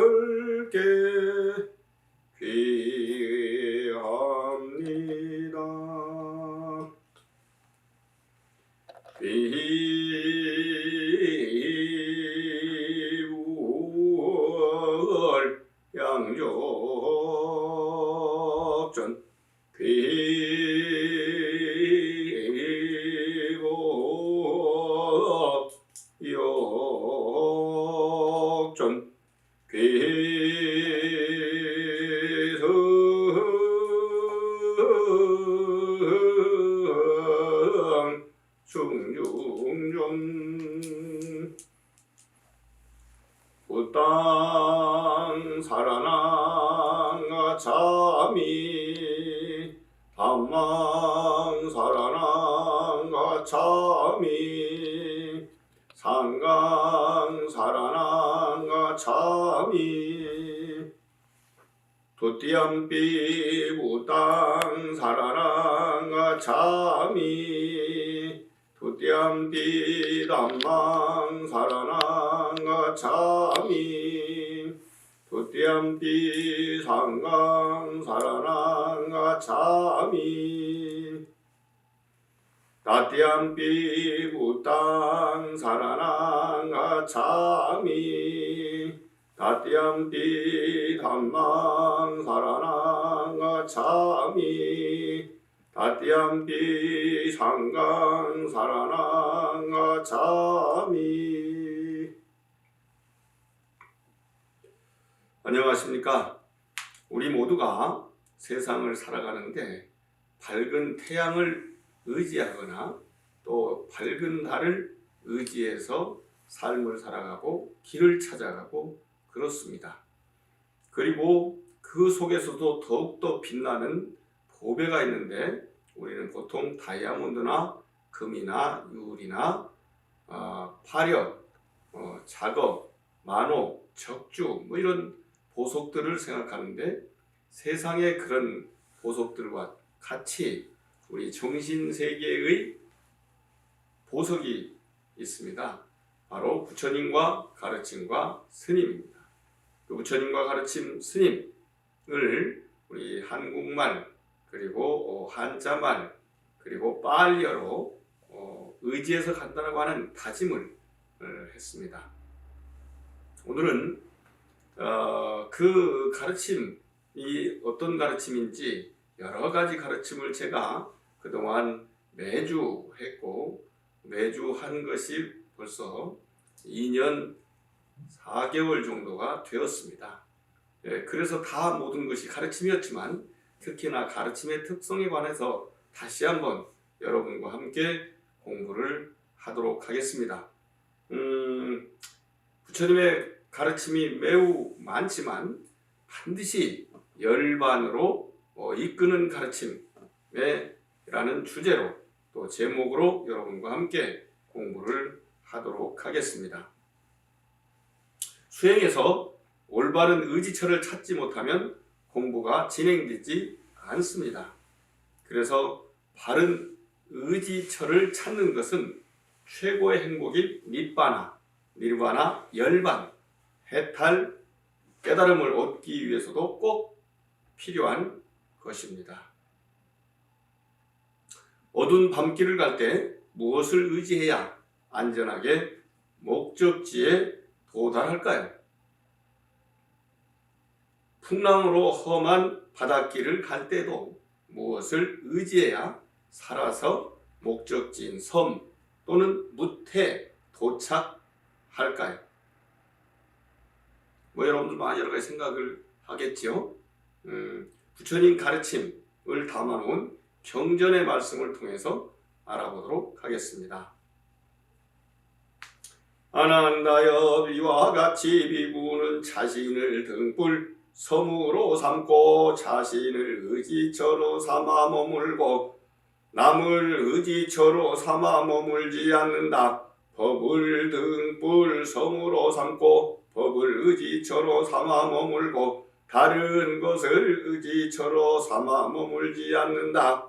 스님들께 귀합니다. 비월 양족전 비법 역전 귀성 중중전 부땅 살아나가 참이 담망 살아나가 참이 상강 살아나가 참이 도띠암비 부땅 살아나가 참이 도띠암비 담망 살아나가 참이 도띠암비 상강 살아나가 참이 다띠암비 부땅 살아나가 참이 다띠암비 담망 살아나가 참이 다띠암비 상강 살아나가 참이. 안녕하십니까. 우리 모두가 세상을 살아가는데 밝은 태양을 의지하거나 또 밝은 달을 의지해서 삶을 살아가고 길을 찾아가고 그렇습니다. 그리고 그 속에서도 더욱더 빛나는 보배가 있는데 우리는 보통 다이아몬드나 금이나 유리나 파력, 작업, 만호, 적주 이런 보석들을 생각하는데 세상에 그런 보석들과 같이 우리 정신세계의 보석이 있습니다. 바로 부처님과 가르침과 스님입니다. 그 부처님과 가르침 스님을 우리 한국말 그리고 한자말 그리고 빨리어로 의지해서 간다라고 하는 다짐을 했습니다. 오늘은 그 가르침이 어떤 가르침인지 여러 가지 가르침을 제가 그동안 매주 했고 매주 한 것이 벌써 2년 4개월 정도가 되었습니다. 그래서 다 모든 것이 가르침이었지만 특히나 가르침의 특성에 관해서 다시 한번 여러분과 함께 공부를 하도록 하겠습니다. 부처님의 가르침이 매우 많지만 반드시 열반으로 이끄는 가르침이라는 주제로 또 제목으로 여러분과 함께 공부를 하도록 하겠습니다. 수행에서 올바른 의지처를 찾지 못하면 공부가 진행되지 않습니다. 그래서 바른 의지처를 찾는 것은 최고의 행복인 니바나, 니르바나, 열반, 해탈, 깨달음을 얻기 위해서도 꼭 필요한 것입니다. 어두운 밤길을 갈 때 무엇을 의지해야 안전하게 목적지에 도달할까요? 풍랑으로 험한 바닷길을 갈 때도 무엇을 의지해야 살아서 목적지인 섬 또는 무태에 도착할까요? 여러분들 많이 여러 가지 생각을 하겠죠. 부처님 가르침을 담아놓은 경전의 말씀을 통해서 알아보도록 하겠습니다. 아난다여 이와 같이 비구는 자신을 등불 섬으로 삼고 자신을 의지처로 삼아 머물고 남을 의지처로 삼아 머물지 않는다. 법을 등불 섬으로 삼고 법을 의지처로 삼아 머물고 다른 것을 의지, 지처로 삼아 머물지 않는다.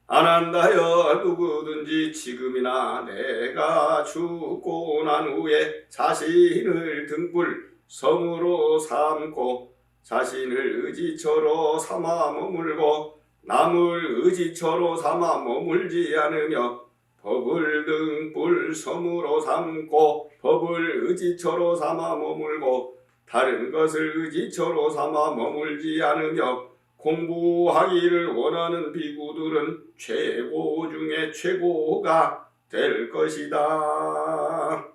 안한다여 누구든지 지금이나 내가 죽고 난 후에 자신을 등불 성으로 삼고 자신을 의지처로 삼아 머물고 남을 의지처로 삼아 머물지 않으며 법을 등불 섬으로 삼고 법을 의지처로 삼아 머물고 다른 것을 의지처로 삼아 머물지 않으며 공부하기를 원하는 비구들은 최고 중에 최고가 될 것이다.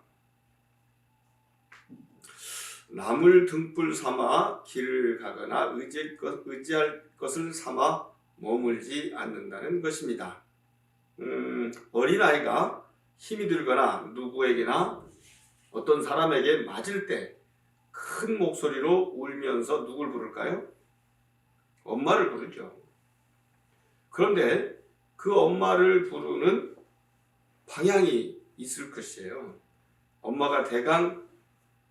남을 등불 삼아 길을 가거나 의지할 것을 삼아 머물지 않는다는 것입니다. 어린아이가 힘이 들거나 누구에게나 어떤 사람에게 맞을 때 큰 목소리로 울면서 누굴 부를까요? 엄마를 부르죠. 그런데 그 엄마를 부르는 방향이 있을 것이에요. 엄마가 대강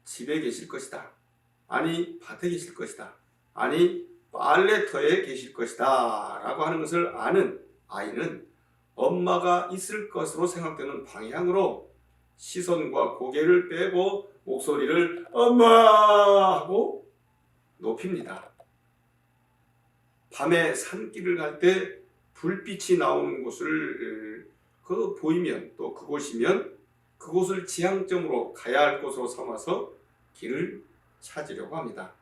집에 계실 것이다. 아니 밭에 계실 것이다. 아니 빨래터에 계실 것이다 라고 하는 것을 아는 아이는 엄마가 있을 것으로 생각되는 방향으로 시선과 고개를 빼고 목소리를 엄마 하고 높입니다. 밤에 산길을 갈 때 불빛이 나오는 곳을 보이면 또 그곳이면 그곳을 지향점으로 가야 할 곳으로 삼아서 길을 찾으려고 합니다.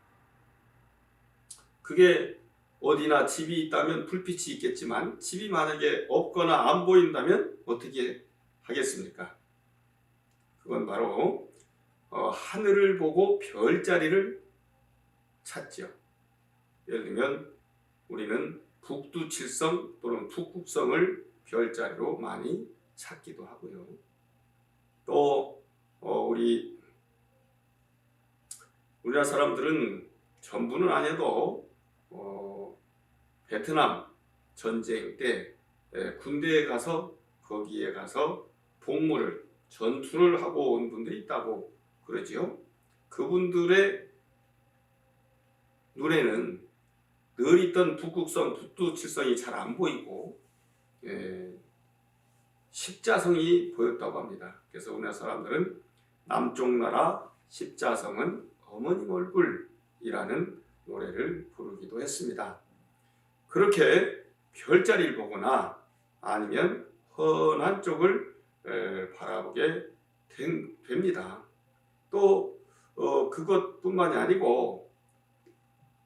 그게 어디나 집이 있다면 불빛이 있겠지만 집이 만약에 없거나 안 보인다면 어떻게 하겠습니까? 그건 바로 하늘을 보고 별자리를 찾죠. 예를 들면 우리는 북두칠성 또는 북극성을 별자리로 많이 찾기도 하고요. 또 우리나라 사람들은 전부는 아니어도 베트남 전쟁 때 군대에 가서 거기에 가서 복무를 전투를 하고 온 분들이 있다고 그러지요. 그분들의 눈에는 늘 있던 북극성, 북두칠성이 잘 안 보이고 십자성이 보였다고 합니다. 그래서 우리나라 사람들은 남쪽 나라 십자성은 어머님 얼굴이라는 노래를 부르기도 했습니다. 그렇게 별자리를 보거나 아니면 훤한 쪽을 바라보게 됩니다. 또 그것뿐만이 아니고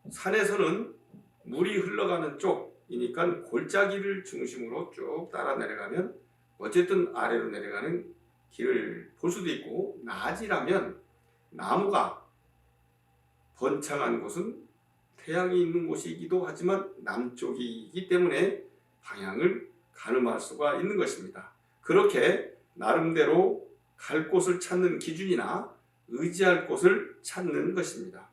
산에서는 물이 흘러가는 쪽이니까 골짜기를 중심으로 쭉 따라 내려가면 어쨌든 아래로 내려가는 길을 볼 수도 있고 낮이라면 나무가 번창한 곳은 태양이 있는 곳이기도 하지만 남쪽이기 때문에 방향을 가늠할 수가 있는 것입니다. 그렇게 나름대로 갈 곳을 찾는 기준이나 의지할 곳을 찾는 것입니다.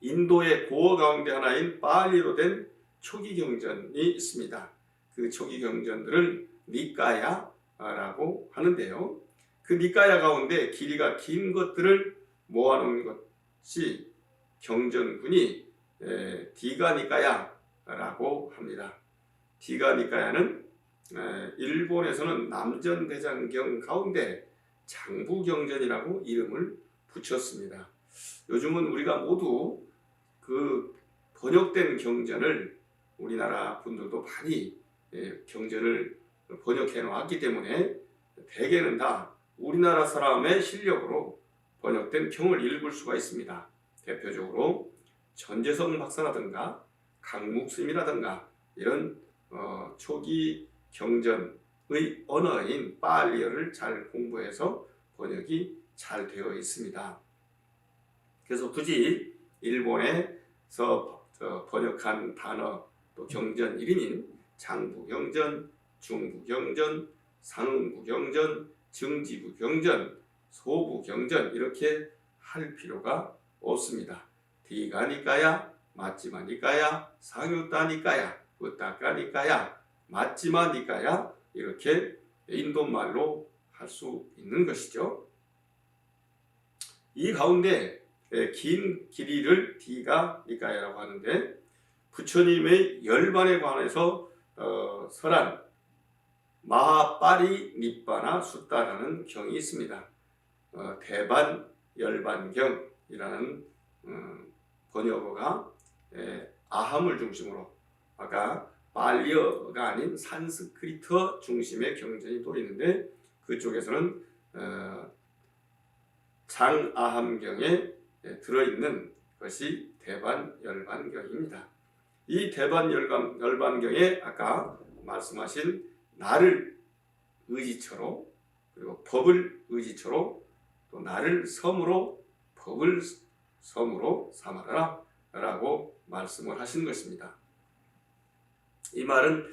인도의 고어 가운데 하나인 빨리로 된 초기 경전이 있습니다. 그 초기 경전들을 니까야라고 하는데요. 그 니까야 가운데 길이가 긴 것들을 모아놓은 것이 경전군이 디가니까야라고 합니다. 디가니까야는 일본에서는 남전대장경 가운데 장부경전이라고 이름을 붙였습니다. 요즘은 우리가 모두 그 번역된 경전을 우리나라 분들도 많이 경전을 번역해 놓았기 때문에 대개는 다 우리나라 사람의 실력으로 번역된 경을 읽을 수가 있습니다. 대표적으로 전재성 박사라든가 강묵스님이라든가 이런 초기 경전의 언어인 빨리어를 잘 공부해서 번역이 잘 되어 있습니다. 그래서 굳이 일본에서 번역한 단어 또 경전 이름인 장부경전, 중부경전, 상부경전, 증지부경전, 소부경전 이렇게 할 필요가 없습니다. 디가니까야, 마찌마니까야, 상유따니까야, 으따까니까야, 마찌마니까야 이렇게 인도말로 할 수 있는 것이죠. 이 가운데 긴 길이를 디가니까야라고 하는데 부처님의 열반에 관해서 설한 마하파리 니빠나 숫다라는 경이 있습니다. 대반 열반경이라는 번역어가 아함을 중심으로, 아까 발리어가 아닌 산스크리트어 중심의 경전이 또 있는데, 그쪽에서는 장아함경에 들어있는 것이 대반열반경입니다. 이 대반열반경에 아까 말씀하신 나를 의지처로, 그리고 법을 의지처로, 또 나를 섬으로 법을 섬으로 삼아라 라고 말씀을 하신 것입니다. 이 말은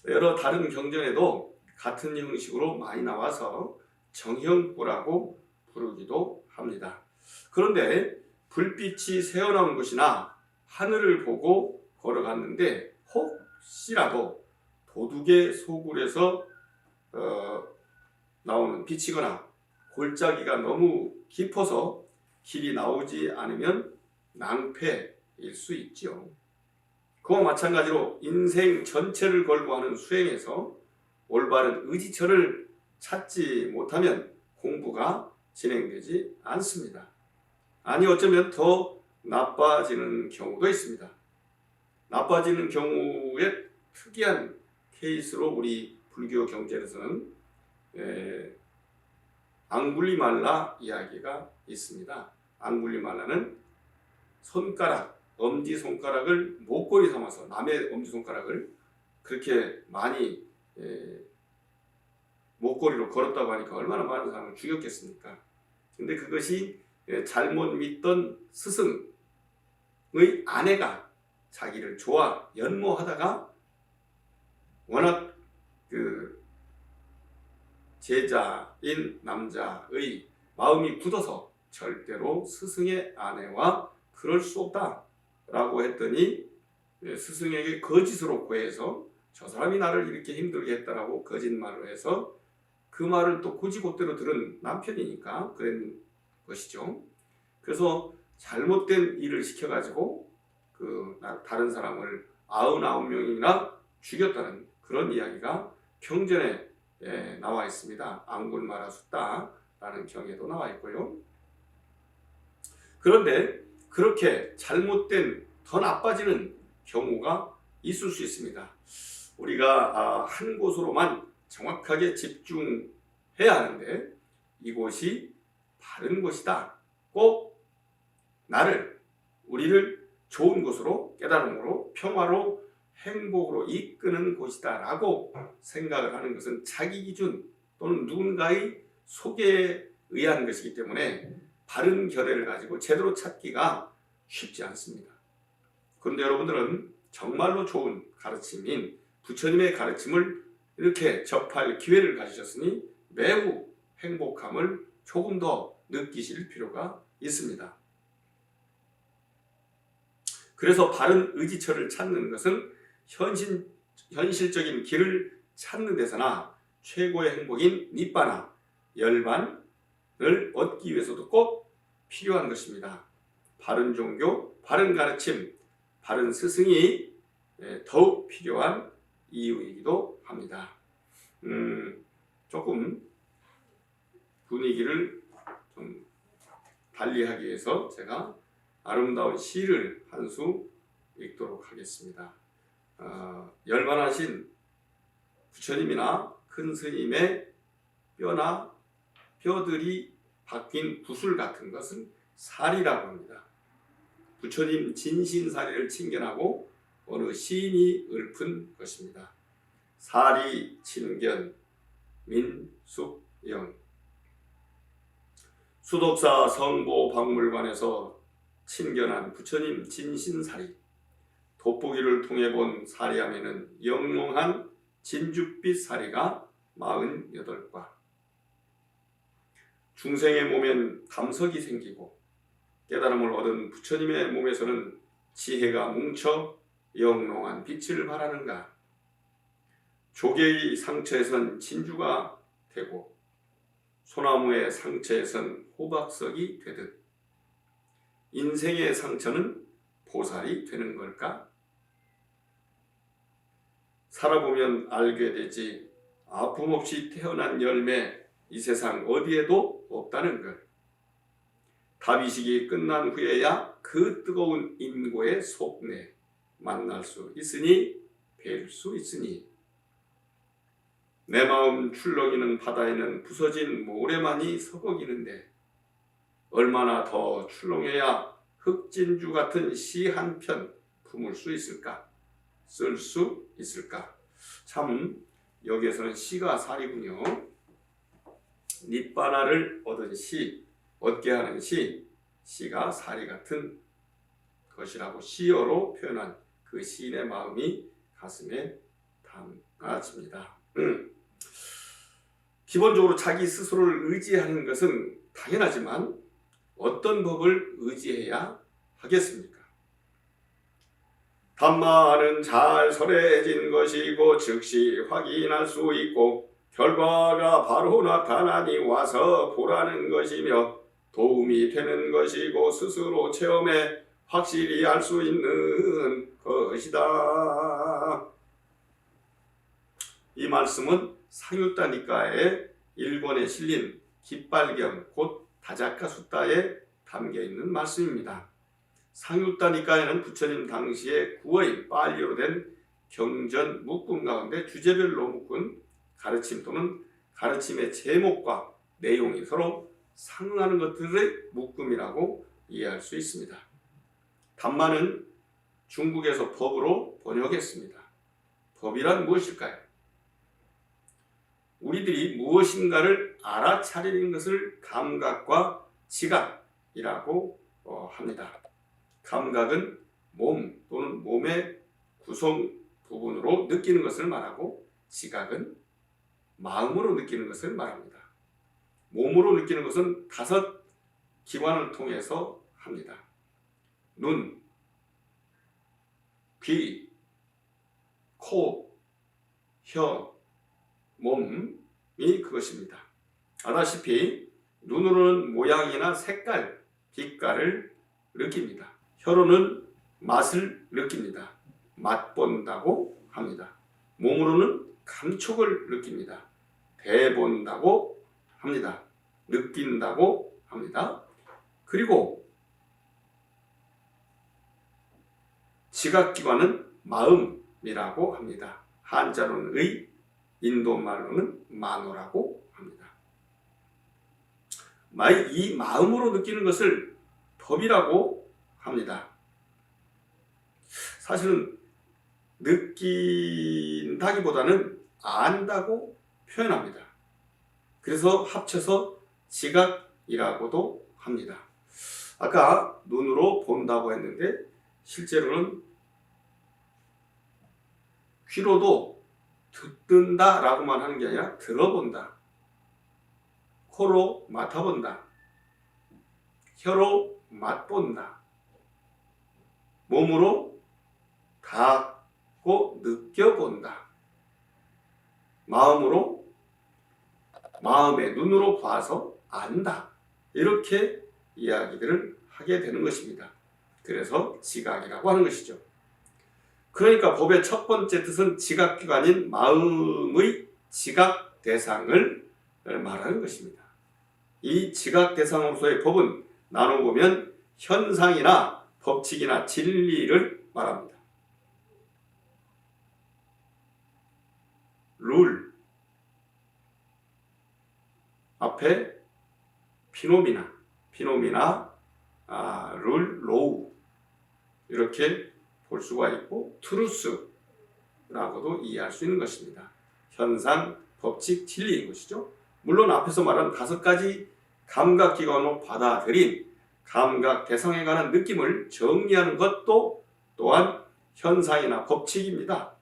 여러 다른 경전에도 같은 형식으로 많이 나와서 정형부라고 부르기도 합니다. 그런데 불빛이 새어나온 곳이나 하늘을 보고 걸어갔는데 혹시라도 도둑의 소굴에서 나오는 빛이거나 골짜기가 너무 깊어서 길이 나오지 않으면 낭패일 수 있지요. 그와 마찬가지로 인생 전체를 걸고 하는 수행에서 올바른 의지처를 찾지 못하면 공부가 진행되지 않습니다. 아니 어쩌면 더 나빠지는 경우도 있습니다. 나빠지는 경우에 특이한 케이스로 우리 불교 경전에서는 앙굴리말라 이야기가 있습니다. 앙굴리말라는 손가락, 엄지손가락을 목걸이 삼아서, 남의 엄지손가락을 그렇게 많이 목걸이로 걸었다고 하니까 얼마나 많은 사람을 죽였겠습니까? 근데 그것이 잘못 믿던 스승의 아내가 자기를 연모하다가 워낙 그 제자인 남자의 마음이 굳어서 절대로 스승의 아내와 그럴 수 없다 라고 했더니 스승에게 거짓으로 고해서 저 사람이 나를 이렇게 힘들게 했다라고 거짓말을 해서 그 말을 또 곧이곧대로 들은 남편이니까 그런 것이죠. 그래서 잘못된 일을 시켜가지고 다른 사람을 99명이나 죽였다는 그런 이야기가 경전에 나와 있습니다. 앙굴마라숫다라는 경에도 나와 있고요. 그런데 그렇게 잘못된 더 나빠지는 경우가 있을 수 있습니다. 우리가 한 곳으로만 정확하게 집중해야 하는데 이곳이 바른 곳이다, 꼭 우리를 좋은 곳으로, 깨달음으로, 평화로, 행복으로 이끄는 곳이다 라고 생각을 하는 것은 자기 기준 또는 누군가의 소개에 의한 것이기 때문에 바른 결의를 가지고 제대로 찾기가 쉽지 않습니다. 그런데 여러분들은 정말로 좋은 가르침인 부처님의 가르침을 이렇게 접할 기회를 가지셨으니 매우 행복함을 조금 더 느끼실 필요가 있습니다. 그래서 바른 의지처를 찾는 것은 현실적인 길을 찾는 데서나 최고의 행복인 니빠나 열반을 얻기 위해서도 꼭 필요한 것입니다. 바른 종교, 바른 가르침, 바른 스승이 더욱 필요한 이유이기도 합니다. 조금 분위기를 좀 달리하기 위해서 제가 아름다운 시를 한 수 읽도록 하겠습니다. 열반하신 부처님이나 큰 스님의 뼈들이 바뀐 구슬 같은 것은 살이라고 합니다. 부처님 진신살이를 칭견하고 어느 시인이 읊은 것입니다. 사리 친견 민숙영. 수독사 성보 박물관에서 친견한 부처님 진신살이, 돋보기를 통해 본 사리함에는 영롱한 진주빛 사리가 48과, 중생의 몸엔 감석이 생기고 깨달음을 얻은 부처님의 몸에서는 지혜가 뭉쳐 영롱한 빛을 발하는가. 조개의 상처에선 진주가 되고 소나무의 상처에선 호박석이 되듯 인생의 상처는 보살이 되는 걸까? 살아보면 알게 되지 아픔 없이 태어난 열매 이 세상 어디에도 없다는 것. 다비식이 끝난 후에야 그 뜨거운 인고의 속내 만날 수 있으니 뵐 수 있으니 내 마음 출렁이는 바다에는 부서진 모래만이 서거기는데 얼마나 더 출렁여야 흑진주 같은 시 한 편 품을 수 있을까? 쓸 수 있을까? 참 여기에서는 시가 살이군요. 닛바나를 얻은 시, 얻게 하는 시, 시가 살이 같은 것이라고 시어로 표현한 그 시인의 마음이 가슴에 담아집니다. 기본적으로 자기 스스로를 의지하는 것은 당연하지만 어떤 법을 의지해야 하겠습니까? 단말은 잘 설해진 것이고 즉시 확인할 수 있고 결과가 바로 나타나니 와서 보라는 것이며 도움이 되는 것이고 스스로 체험해 확실히 알 수 있는 것이다. 이 말씀은 상유따 니까의 1권에 실린 깃발경 곧 다자카 숫다에 담겨 있는 말씀입니다. 상유따 니까에는 부처님 당시에 구어인 빨리어로 된 경전 묶음 가운데 주제별로 묶은 가르침 또는 가르침의 제목과 내용이 서로 상응하는 것들의 묶음이라고 이해할 수 있습니다. 단마는 중국에서 법으로 번역했습니다. 법이란 무엇일까요? 우리들이 무엇인가를 알아차리는 것을 감각과 지각이라고 합니다. 감각은 몸 또는 몸의 구성 부분으로 느끼는 것을 말하고 지각은 마음으로 느끼는 것을 말합니다. 몸으로 느끼는 것은 5 기관을 통해서 합니다. 눈, 귀, 코, 혀, 몸이 그것입니다. 아다시피 눈으로는 모양이나 색깔, 빛깔을 느낍니다. 혀로는 맛을 느낍니다. 맛본다고 합니다. 몸으로는 감촉을 느낍니다. 대본다고 합니다. 느낀다고 합니다. 그리고 지각기관은 마음이라고 합니다. 한자로는 의, 인도말로는 만호라고 합니다. 이 마음으로 느끼는 것을 법이라고 합니다. 사실은 느낀다기보다는 안다고 표현합니다. 그래서 합쳐서 지각이라고도 합니다. 아까 눈으로 본다고 했는데 실제로는 귀로도 듣는다 라고만 하는 게 아니라 들어본다, 코로 맡아본다, 혀로 맛본다, 몸으로 닿고 느껴본다, 마음으로 마음의 눈으로 봐서 안다, 이렇게 이야기들을 하게 되는 것입니다. 그래서 지각이라고 하는 것이죠. 그러니까 법의 첫 번째 뜻은 지각기관인 마음의 지각 대상을 말하는 것입니다. 이 지각 대상으로서의 법은 나눠보면 현상이나 법칙이나 진리를 말합니다. 룰 앞에 피노미나, 룰, 로우 이렇게 볼 수가 있고 트루스라고도 이해할 수 있는 것입니다. 현상, 법칙, 진리인 것이죠. 물론 앞에서 말한 5가지 감각기관으로 받아들인 감각 대상에 관한 느낌을 정리하는 것도 또한 현상이나 법칙입니다.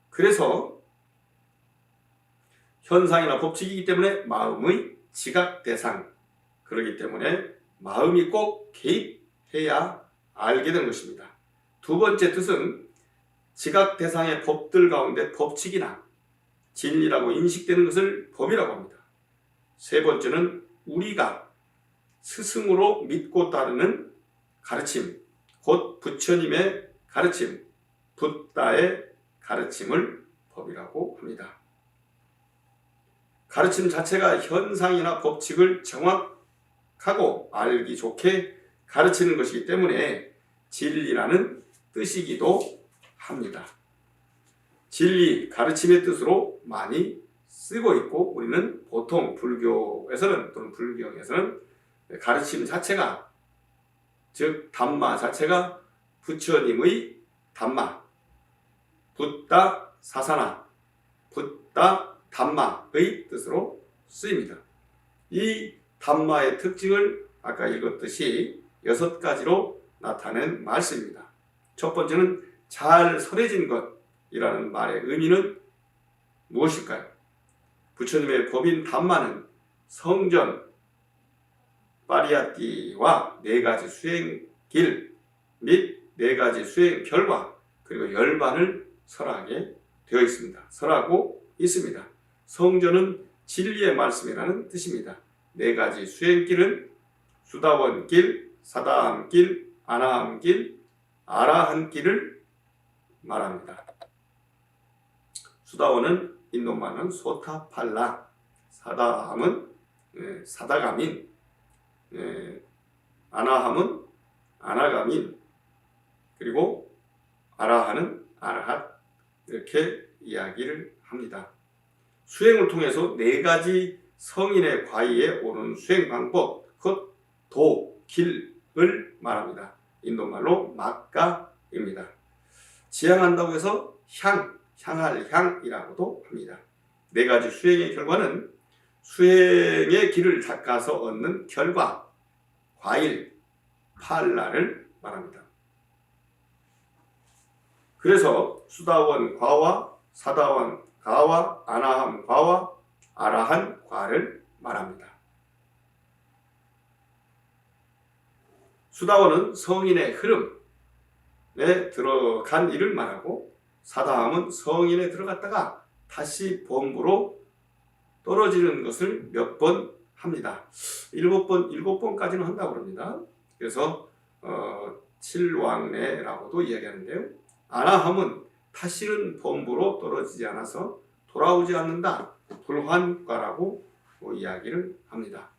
그래서 현상이나 법칙이기 때문에 마음의 지각 대상, 그렇기 때문에 마음이 꼭 개입해야 알게 된 것입니다. 두 번째 뜻은 지각 대상의 법들 가운데 법칙이나 진리라고 인식되는 것을 법이라고 합니다. 세 번째는 우리가 스승으로 믿고 따르는 가르침, 곧 부처님의 가르침, 붓다의 가르침을 법이라고 합니다. 가르침 자체가 현상이나 법칙을 정확하고 알기 좋게 가르치는 것이기 때문에 진리라는 뜻이기도 합니다. 진리, 가르침의 뜻으로 많이 쓰고 있고, 우리는 보통 불교에서는 또는 불경에서는 가르침 자체가, 즉 담마 자체가 부처님의 담마, 붓다 사사나, 붓다 담마의 뜻으로 쓰입니다. 이 담마의 특징을 아까 읽었듯이 6가지로 나타낸 말씀입니다. 첫 번째는 잘 설해진 것이라는 말의 의미는 무엇일까요? 부처님의 법인 담마는 성전, 파리아띠와 4가지 수행길 및 4가지 수행 결과, 그리고 열반을 설하게 되어 있습니다. 설하고 있습니다. 성전은 진리의 말씀이라는 뜻입니다. 4가지 수행길은 수다원길, 사다함길, 아나함길, 아라한길을 말합니다. 수다원은 인도말은 소타팔라, 사다함은 사다가민, 아나함은 아나가민, 그리고 아라한은 아라핫, 이렇게 이야기를 합니다. 수행을 통해서 4가지 성인의 과의에 오른 수행 방법, 곧 도, 길을 말합니다. 인도말로 막가입니다. 지향한다고 해서 향할 향이라고도 합니다. 4가지 수행의 결과는 수행의 길을 닦아서 얻는 결과, 과일, 팔라를 말합니다. 그래서 수다원 과와, 사다원 가와, 아나함 과와, 아라한 과를 말합니다. 수다원은 성인의 흐름에 들어간 일을 말하고, 사다함은 성인에 들어갔다가 다시 범부로 떨어지는 것을 몇 번 합니다. 7번까지는 한다고 합니다. 그래서 칠왕래라고도 이야기하는데요. 아나함은 다시는 범부로 떨어지지 않아서 돌아오지 않는다, 불환과라고 이야기를 합니다.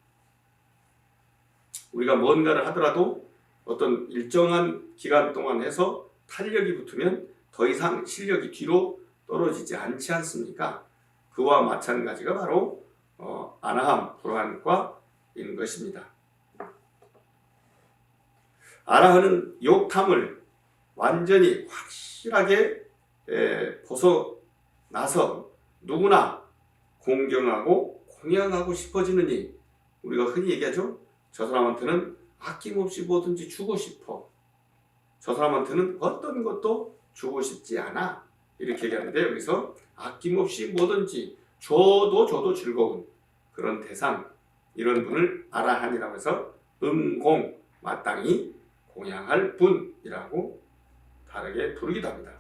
우리가 뭔가를 하더라도 어떤 일정한 기간 동안 해서 탄력이 붙으면 더 이상 실력이 뒤로 떨어지지 않지 않습니까? 그와 마찬가지가 바로 아나함, 불환과인 것입니다. 아라한은 욕탐을 완전히 확실하게 벗어나서 누구나 공경하고 공양하고 싶어지느니, 우리가 흔히 얘기하죠. 저 사람한테는 아낌없이 뭐든지 주고 싶어. 저 사람한테는 어떤 것도 주고 싶지 않아. 이렇게 얘기하는데, 여기서 아낌없이 뭐든지 줘도 즐거운 그런 대상, 이런 분을 아라한이라고 해서 음공, 마땅히 공양할 분이라고 다르게 부르기도 합니다.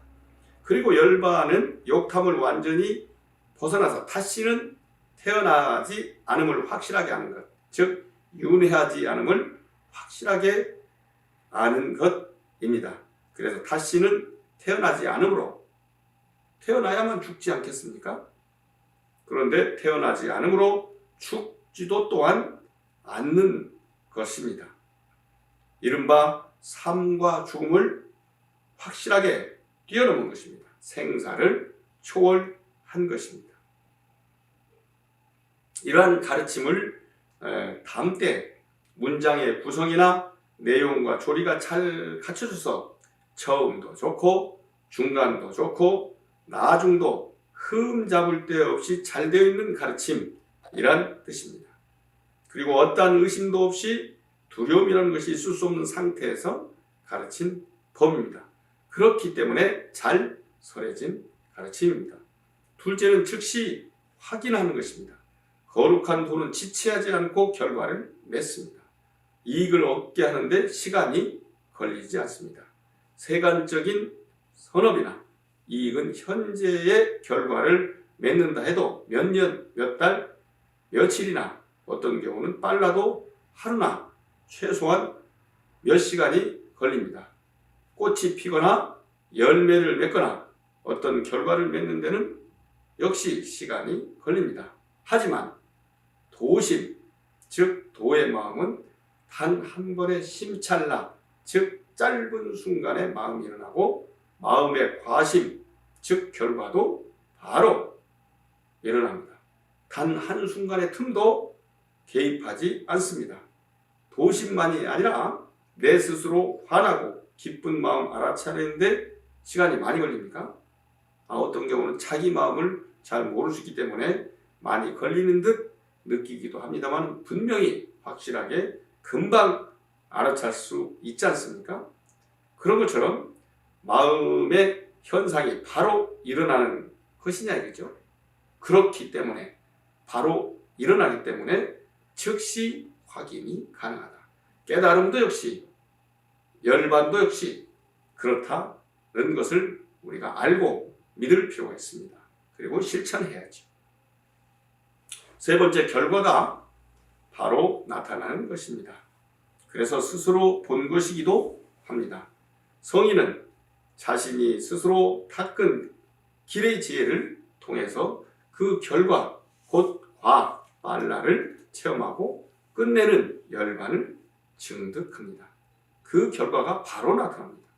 그리고 열반은 욕탐을 완전히 벗어나서 다시는 태어나지 않음을 확실하게 하는 것, 즉 윤회하지 않음을 확실하게 아는 것입니다. 그래서 다시는 태어나지 않으므로, 태어나야만 죽지 않겠습니까? 그런데 태어나지 않으므로 죽지도 또한 않는 것입니다. 이른바 삶과 죽음을 확실하게 뛰어넘은 것입니다. 생사를 초월한 것입니다. 이러한 가르침을 담때 문장의 구성이나 내용과 조리가 잘 갖춰져서 처음도 좋고 중간도 좋고 나중도 흠 잡을 데 없이 잘 되어 있는 가르침이란 뜻입니다. 그리고 어떠한 의심도 없이 두려움이라는 것이 있을 수 없는 상태에서 가르친 법입니다. 그렇기 때문에 잘 설해진 가르침입니다. 둘째는 즉시 확인하는 것입니다. 거룩한 도는 지체하지 않고 결과를 맺습니다. 이익을 얻게 하는데 시간이 걸리지 않습니다. 세간적인 선업이나 이익은 현재의 결과를 맺는다 해도 몇 년, 몇 달, 며칠이나, 어떤 경우는 빨라도 하루나 최소한 몇 시간이 걸립니다. 꽃이 피거나 열매를 맺거나 어떤 결과를 맺는 데는 역시 시간이 걸립니다. 하지만 도심, 즉 도의 마음은 단 한 번의 심찰나, 즉 짧은 순간에 마음이 일어나고 마음의 과심, 즉 결과도 바로 일어납니다. 단 한순간의 틈도 개입하지 않습니다. 도심만이 아니라 내 스스로 화나고 기쁜 마음 알아차리는데 시간이 많이 걸립니까? 어떤 경우는 자기 마음을 잘 모를 수 있기 때문에 많이 걸리는 듯 느끼기도 합니다만 분명히 확실하게 금방 알아챌 수 있지 않습니까? 그런 것처럼 마음의 현상이 바로 일어나는 것이냐 이거죠. 그렇기 때문에 바로 일어나기 때문에 즉시 확인이 가능하다. 깨달음도 역시 열반도 역시 그렇다는 것을 우리가 알고 믿을 필요가 있습니다. 그리고 실천해야죠. 세 번째, 결과가 바로 나타나는 것입니다. 그래서 스스로 본 것이기도 합니다. 성인은 자신이 스스로 닦은 길의 지혜를 통해서 그 결과, 곧 과, 빨라를 체험하고 끝내는 열반을 증득합니다. 그 결과가 바로 나타납니다.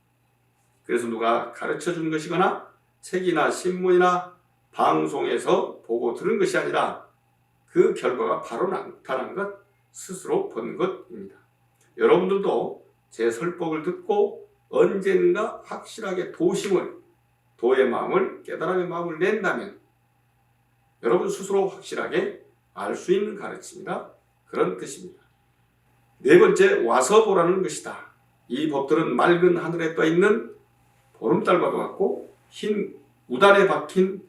그래서 누가 가르쳐 준 것이거나 책이나 신문이나 방송에서 보고 들은 것이 아니라 그 결과가 바로 나타난 것, 스스로 본 것입니다. 여러분들도 제 설법을 듣고 언젠가 확실하게 도심을, 도의 마음을, 깨달음의 마음을 낸다면 여러분 스스로 확실하게 알 수 있는 가르침이다. 그런 뜻입니다. 네 번째, 와서 보라는 것이다. 이 법들은 맑은 하늘에 떠 있는 보름달과도 같고 흰 우단에 박힌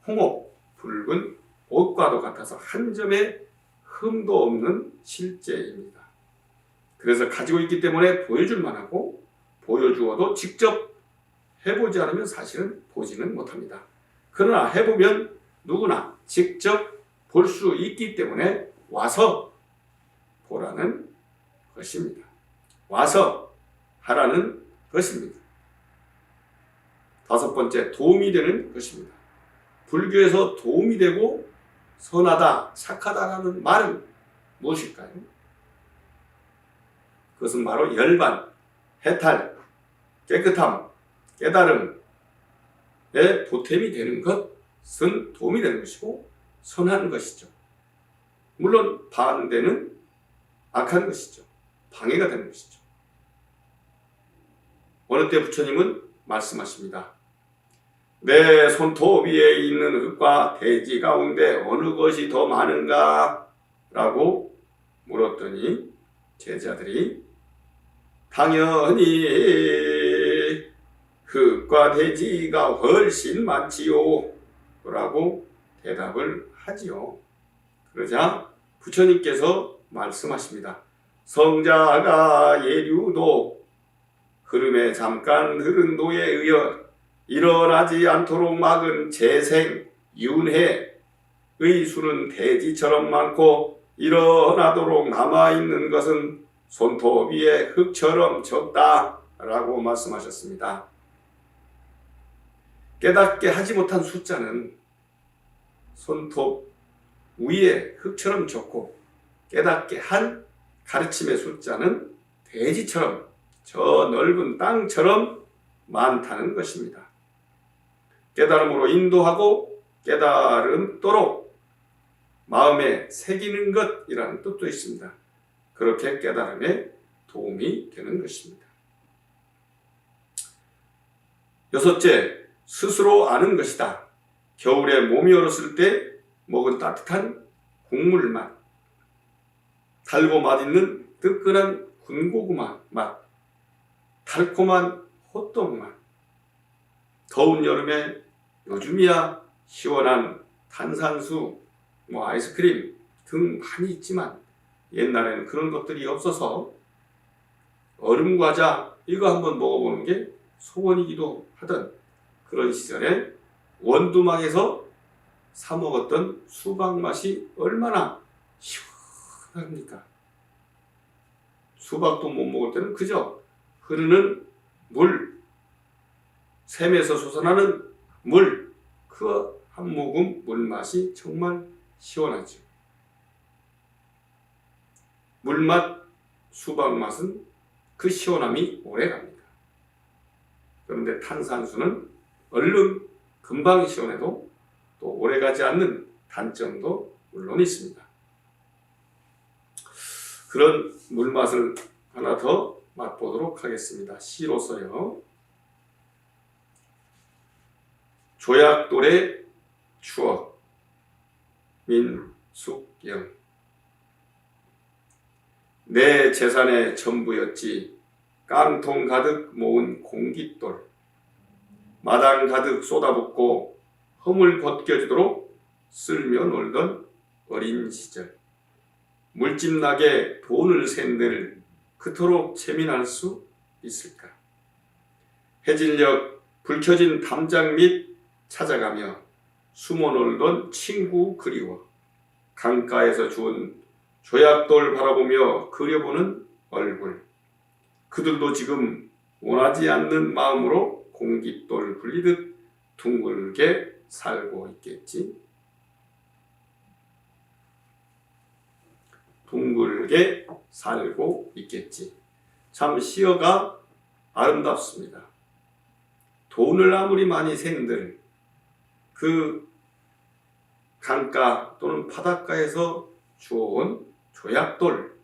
홍옥, 붉은 옷과도 같아서 한 점의 흠도 없는 실제입니다. 그래서 가지고 있기 때문에 보여줄 만하고 보여주어도 직접 해보지 않으면 사실은 보지는 못합니다. 그러나 해보면 누구나 직접 볼 수 있기 때문에 와서 보라는 것입니다. 와서 하라는 것입니다. 다섯 번째, 도움이 되는 것입니다. 불교에서 도움이 되고 선하다, 착하다라는 말은 무엇일까요? 그것은 바로 열반, 해탈, 깨끗함, 깨달음에 보탬이 되는 것은 도움이 되는 것이고 선한 것이죠. 물론 반대는 악한 것이죠. 방해가 되는 것이죠. 어느 때 부처님은 말씀하십니다. 내 손톱 위에 있는 흙과 대지 가운데 어느 것이 더 많은가? 라고 물었더니 제자들이 당연히 흙과 대지가 훨씬 많지요 라고 대답을 하지요. 그러자 부처님께서 말씀하십니다. 성자가 예류도 흐름에 잠깐 흐른 도에 의여 일어나지 않도록 막은 재생, 윤회의 수는 대지처럼 많고 일어나도록 남아있는 것은 손톱 위에 흙처럼 적다 라고 말씀하셨습니다. 깨닫게 하지 못한 숫자는 손톱 위에 흙처럼 적고 깨닫게 한 가르침의 숫자는 대지처럼 저 넓은 땅처럼 많다는 것입니다. 깨달음으로 인도하고 깨달음도록 마음에 새기는 것이라는 뜻도 있습니다. 그렇게 깨달음에 도움이 되는 것입니다. 여섯째, 스스로 아는 것이다. 겨울에 몸이 얼었을 때 먹은 따뜻한 국물 맛, 달고 맛있는 뜨끈한 군고구마 맛, 달콤한 호떡 맛, 더운 여름에 요즘이야 시원한 탄산수, 아이스크림 등 많이 있지만 옛날에는 그런 것들이 없어서 얼음과자 이거 한번 먹어보는 게 소원이기도 하던 그런 시절에 원두막에서 사 먹었던 수박 맛이 얼마나 시원합니까? 수박도 못 먹을 때는 그저 흐르는 물, 샘에서 솟아나는 물, 그 한 모금 물맛이 정말 시원하죠. 물맛, 수박맛은 그 시원함이 오래갑니다. 그런데 탄산수는 얼른 금방 시원해도 또 오래가지 않는 단점도 물론 있습니다. 그런 물맛을 하나 더 맛보도록 하겠습니다. 시로서요. 조약돌의 추억, 민숙영. 내 재산의 전부였지 깡통 가득 모은 공깃돌. 마당 가득 쏟아붓고 허물 벗겨지도록 쓸며 놀던 어린 시절. 물집나게 돈을 샌들 그토록 재미날 수 있을까? 해질녘 불 켜진 담장 밑 찾아가며 숨어 놀던 친구 그리워. 강가에서 주운 조약돌 바라보며 그려보는 얼굴. 그들도 지금 원하지 않는 마음으로 공깃돌 굴리듯 둥글게 살고 있겠지. 둥글게 살고 있겠지. 참 시어가 아름답습니다. 돈을 아무리 많이 샌들 그 강가 또는 바닷가에서 주워온 조약돌,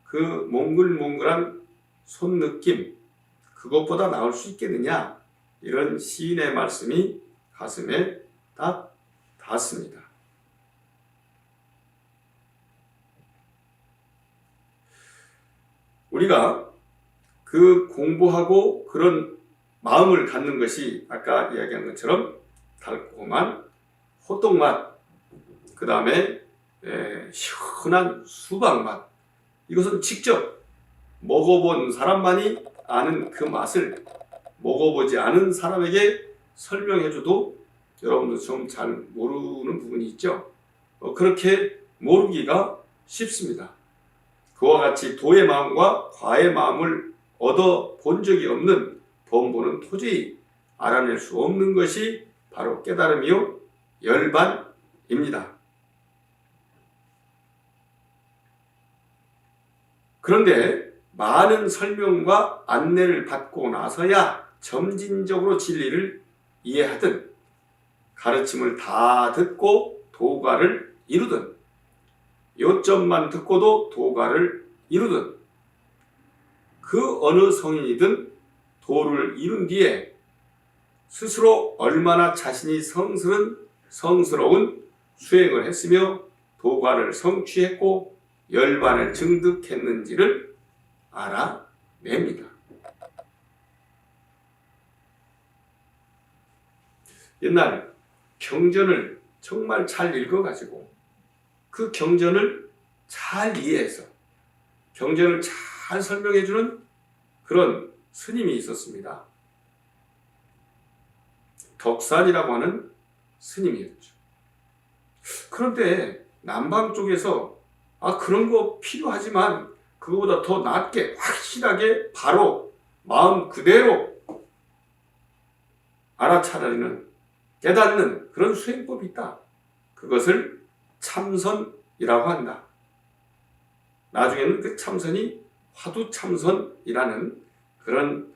그 몽글몽글한 손느낌, 그것보다 나을 수 있겠느냐, 이런 시인의 말씀이 가슴에 딱 닿습니다. 우리가 그 공부하고 그런 마음을 갖는 것이 아까 이야기한 것처럼 달콤한 호떡맛, 그 다음에 시원한 수박맛, 이것은 직접 먹어본 사람만이 아는 그 맛을 먹어보지 않은 사람에게 설명해줘도 여러분들 좀 잘 모르는 부분이 있죠. 그렇게 모르기가 쉽습니다. 그와 같이 도의 마음과 과의 마음을 얻어 본 적이 없는 범부는 도저히 알아낼 수 없는 것이 바로 깨달음이요 열반입니다. 그런데 많은 설명과 안내를 받고 나서야 점진적으로 진리를 이해하든 가르침을 다 듣고 도가를 이루든 요점만 듣고도 도가를 이루든 그 어느 성인이든 도를 이룬 뒤에 스스로 얼마나 자신이 성스러운 수행을 했으며 도가를 성취했고 열반을 증득했는지를 알아냅니다. 옛날 경전을 정말 잘 읽어가지고 그 경전을 잘 이해해서 경전을 잘 설명해주는 그런 스님이 있었습니다. 덕산이라고 하는 스님이었죠. 그런데 남방 쪽에서 그런 거 필요하지만 그거보다 더 낫게 확실하게 바로 마음 그대로 알아차리는 깨닫는 그런 수행법이 있다. 그것을 참선이라고 한다. 나중에는 그 참선이 화두참선이라는 그런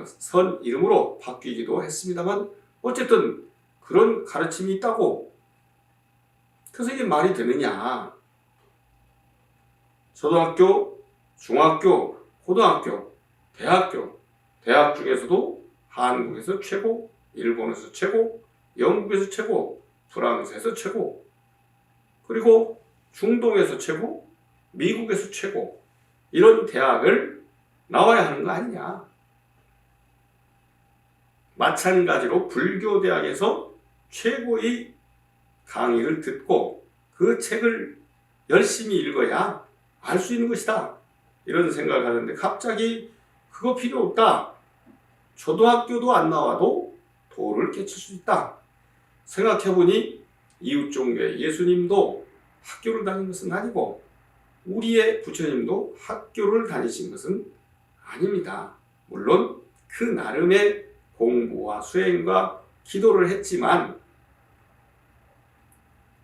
선 이름으로 바뀌기도 했습니다만 어쨌든 그런 가르침이 있다고. 그래서 이게 말이 되느냐. 초등학교, 중학교, 고등학교, 대학 중에서도 한국에서 최고, 일본에서 최고, 영국에서 최고, 프랑스에서 최고, 그리고 중동에서 최고, 미국에서 최고, 이런 대학을 나와야 하는 거 아니냐. 마찬가지로 불교대학에서 최고의 강의를 듣고 그 책을 열심히 읽어야 알 수 있는 것이다. 이런 생각을 하는데 갑자기 그거 필요 없다. 초등학교도 안 나와도 도를 깨칠 수 있다. 생각해보니 이웃종교의 예수님도 학교를 다닌 것은 아니고 우리의 부처님도 학교를 다니신 것은 아닙니다. 물론 그 나름의 공부와 수행과 기도를 했지만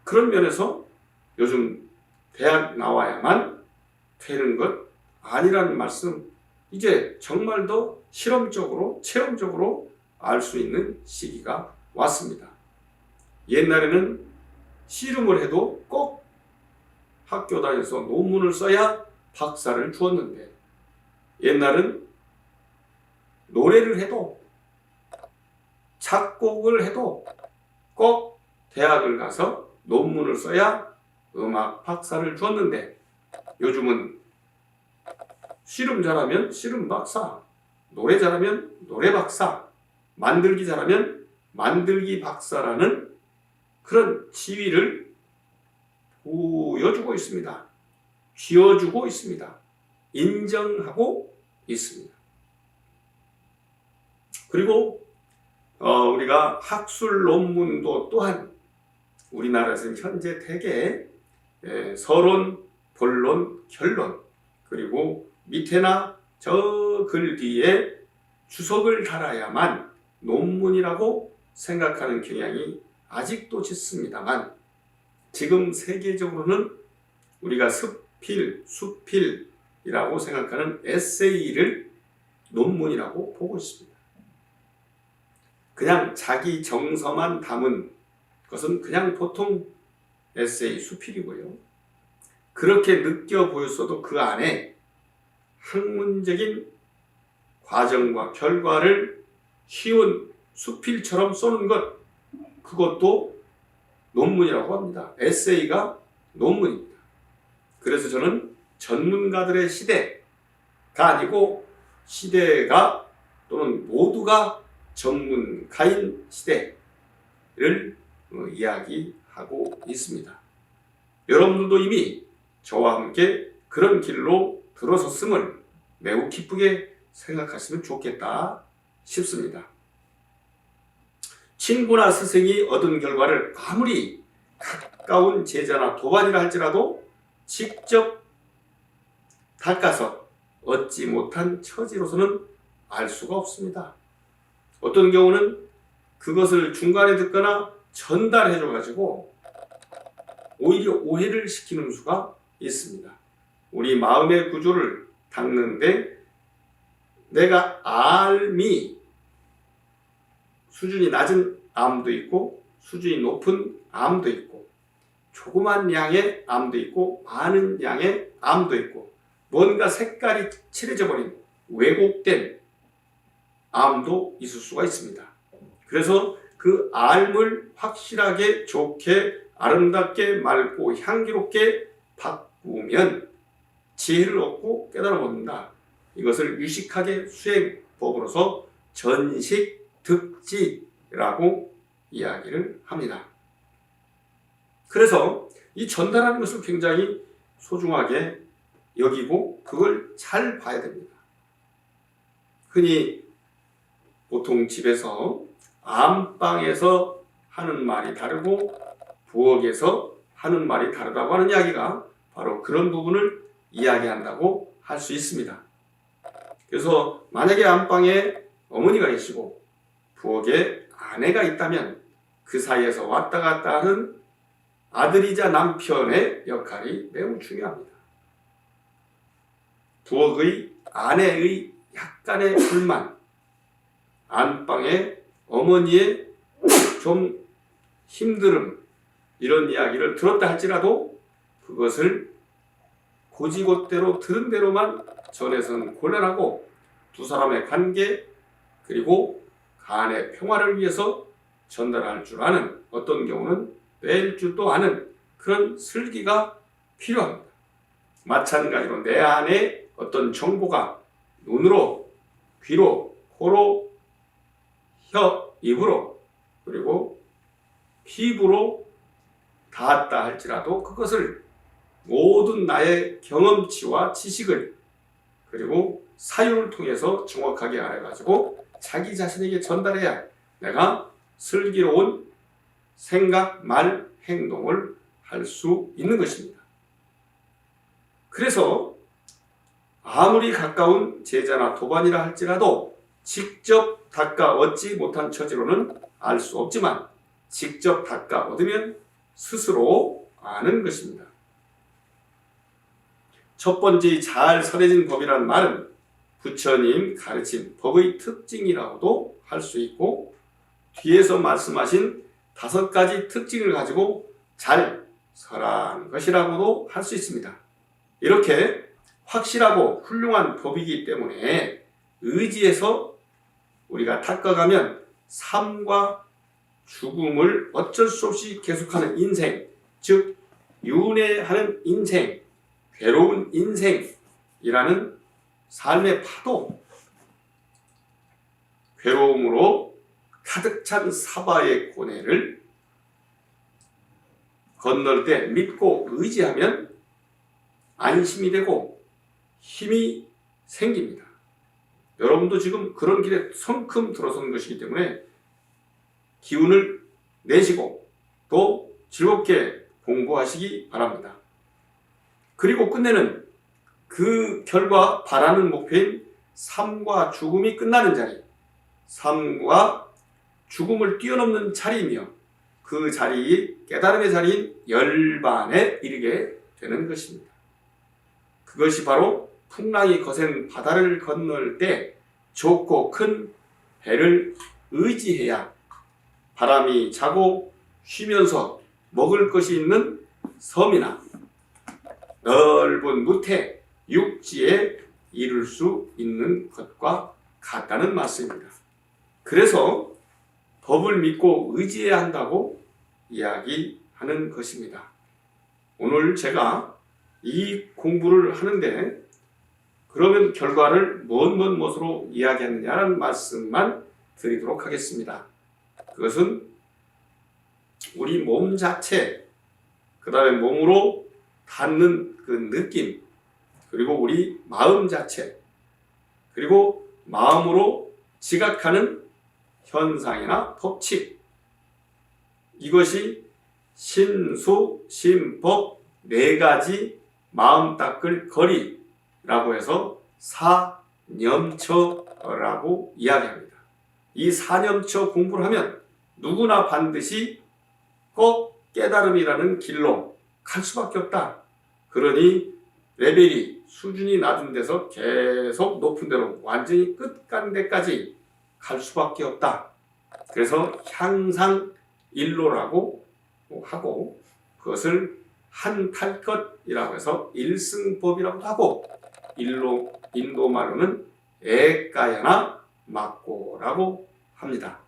그런 면에서 요즘 대학 나와야만 되는 것 아니라는 말씀, 이제 정말 더 실험적으로 체험적으로 알 수 있는 시기가 왔습니다. 옛날에는 씨름을 해도 꼭 학교 다녀서 논문을 써야 박사를 주었는데, 옛날은 노래를 해도 작곡을 해도 꼭 대학을 가서 논문을 써야 음악 박사를 주었는데, 요즘은 씨름 잘하면 씨름 박사, 노래 잘하면 노래 박사, 만들기 잘하면 만들기 박사라는 그런 지위를 보여주고 있습니다. 쥐어주고 있습니다. 인정하고 있습니다. 그리고 우리가 학술 논문도 또한 우리나라에서는 현재 대개 서론, 본론, 결론, 그리고 밑에나 저 글 뒤에 주석을 달아야만 논문이라고 생각하는 경향이 아직도 짙습니다만, 지금 세계적으로는 우리가 수필이라고 생각하는 에세이를 논문이라고 보고 있습니다. 그냥 자기 정서만 담은 것은 그냥 보통 에세이, 수필이고요. 그렇게 느껴 보였어도 그 안에 학문적인 과정과 결과를 쉬운 수필처럼 써는 것, 그것도 논문이라고 합니다. 에세이가 논문입니다. 그래서 저는 전문가들의 시대가 아니고 시대가 또는 모두가 전문가인 시대를 이야기하고 있습니다. 여러분들도 이미 저와 함께 그런 길로 들어섰음을 매우 기쁘게 생각하시면 좋겠다 싶습니다. 친구나 스승이 얻은 결과를 아무리 가까운 제자나 도반이라 할지라도 직접 닦아서 얻지 못한 처지로서는 알 수가 없습니다. 어떤 경우는 그것을 중간에 듣거나 전달해줘가지고 오히려 오해를 시키는 수가 있습니다. 우리 마음의 구조를 닦는데 내가 알미, 수준이 낮은 암도 있고 수준이 높은 암도 있고 조그만 양의 암도 있고 많은 양의 암도 있고 뭔가 색깔이 칠해져 버린 왜곡된 암도 있을 수가 있습니다. 그래서 그 알을 확실하게 좋게 아름답게 맑고 향기롭게 바꾸면 지혜를 얻고 깨달음 얻는다. 이것을 유식하게 수행법으로서 전식득지라고 이야기를 합니다. 그래서 이 전달하는 것을 굉장히 소중하게 여기고 그걸 잘 봐야 됩니다. 흔히 보통 집에서 안방에서 하는 말이 다르고 부엌에서 하는 말이 다르다고 하는 이야기가 바로 그런 부분을 이야기한다고 할 수 있습니다. 그래서 만약에 안방에 어머니가 계시고 부엌에 아내가 있다면 그 사이에서 왔다 갔다 하는 아들이자 남편의 역할이 매우 중요합니다. 부엌의 아내의 약간의 불만, 안방의 어머니의 좀 힘듦, 이런 이야기를 들었다 할지라도 그것을 고지곳대로 들은 대로만 전해서는 곤란하고 두 사람의 관계 그리고 간의 평화를 위해서 전달할 줄 아는, 어떤 경우는 뺄 줄도 아는 그런 슬기가 필요합니다. 마찬가지로 내 안에 어떤 정보가 눈으로, 귀로, 코로, 혀, 입으로 그리고 피부로 닿았다 할지라도 그것을 모든 나의 경험치와 지식을 그리고 사유를 통해서 정확하게 알아가지고 자기 자신에게 전달해야 내가 슬기로운 생각, 말, 행동을 할 수 있는 것입니다. 그래서 아무리 가까운 제자나 도반이라 할지라도 직접 닦아 얻지 못한 처지로는 알 수 없지만 직접 닦아 얻으면 스스로 아는 것입니다. 첫 번째 잘 설해진 법이라는 말은 부처님 가르친 법의 특징이라고도 할 수 있고, 뒤에서 말씀하신 5가지 특징을 가지고 잘 설한 것이라고도 할 수 있습니다. 이렇게 확실하고 훌륭한 법이기 때문에 의지해서 우리가 닦아가면 삶과 죽음을 어쩔 수 없이 계속하는 인생, 즉 윤회하는 인생, 괴로운 인생이라는 삶의 파도, 괴로움으로 가득 찬 사바의 고뇌를 건널 때 믿고 의지하면 안심이 되고 힘이 생깁니다. 여러분도 지금 그런 길에 성큼 들어선 것이기 때문에 기운을 내시고 또 즐겁게 공부하시기 바랍니다. 그리고 끝내는 그 결과 바라는 목표인 삶과 죽음이 끝나는 자리, 삶과 죽음을 뛰어넘는 자리이며 그 자리이 깨달음의 자리인 열반에 이르게 되는 것입니다. 그것이 바로 풍랑이 거센 바다를 건널 때 좁고 큰 배를 의지해야 바람이 자고 쉬면서 먹을 것이 있는 섬이나 넓은 무태 육지에 이룰 수 있는 것과 같다는 말씀입니다. 그래서 법을 믿고 의지해야 한다고 이야기하는 것입니다. 오늘 제가 이 공부를 하는데 그러면 결과를 무엇으로 이야기하느냐는 말씀만 드리도록 하겠습니다. 그것은 우리 몸 자체, 그 다음에 몸으로 닿는 그 느낌, 그리고 우리 마음 자체, 그리고 마음으로 지각하는 현상이나 법칙, 이것이 신수, 신법 4가지 마음 닦을 거리라고 해서 사념처라고 이야기합니다. 이 사념처 공부를 하면 누구나 반드시 꼭 깨달음이라는 길로 갈 수밖에 없다. 그러니 레벨이 수준이 낮은 데서 계속 높은 데로 완전히 끝 가는 데까지 갈 수밖에 없다. 그래서 향상일로라고 하고 그것을 한탈것이라고 해서 일승법이라고 하고 인도 말로는 에까야나 막고라고 합니다.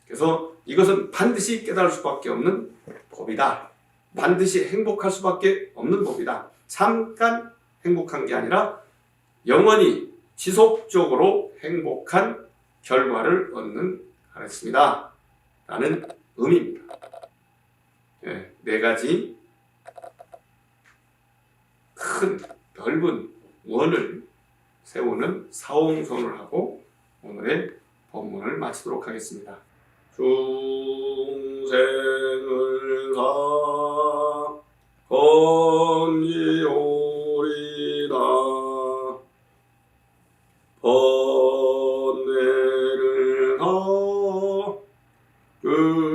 그래서 이것은 반드시 깨달을 수밖에 없는 법이다. 반드시 행복할 수밖에 없는 법이다. 잠깐 행복한 게 아니라 영원히 지속적으로 행복한 결과를 얻는 가르침이다 라는 의미입니다. 4가지 큰 넓은 원을 세우는 사홍선을 하고 오늘의 법문을 마치도록 하겠습니다. 중생을 다 건지오리다 번뇌를 다 끊으오리다